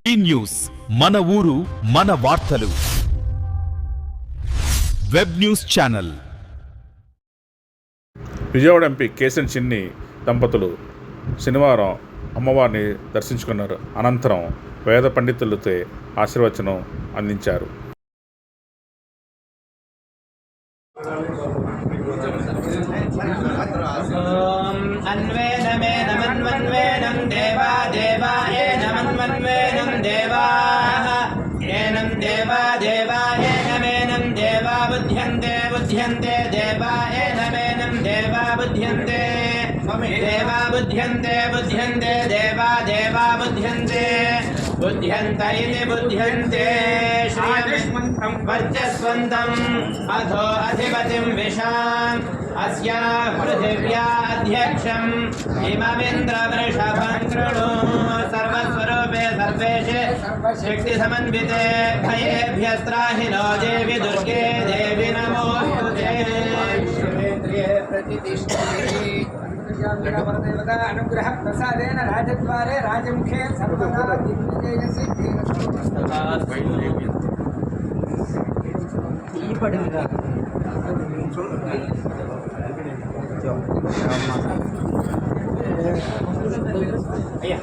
ఈ న్యూస్ మన ఊరు మన వార్తలు. Web news channel. Vijayawada MP Keshan Chinni దంపతులు శనివారం అమ్మవారిని దర్శించుకున్నారు. అనంతరం వేద పండితులతో ఆశీర్వచనం అందించారు. అన్వేనమేనమన్వన్వేనం దేవా దేవాయే నమన్వన్వేనం దేవాః ఏనం దేవా దేవాయే నమేనం దేవా బుధ్యంతే బుధ్యంతే దేవాయే నమేనం దేవా బుధ్యంతే దేవా బుధ్యంతే బుధ్యంతే దేవా దేవా బుధ్యంతే బుధ్యంత ఇది బుధ్యంతే శ్రీయస్వంతం వర్చస్వంతం అథో అధిపతిం విశాం అస్యా పృథివ్యా అధ్యక్షం ఇమమింద్ర వృషభం కృణు సర్వస్వరూపే సర్వేషే శక్తి సమన్వితే భయేభ్యస్త్రాహి నో దేవి దుర్గే దేవి నమోస్తుతే. అనుగ్రహ ప్రసాదేన రాజద్వారే రాజముఖే సర్వదా దిగ్విజయసి. అయ్యా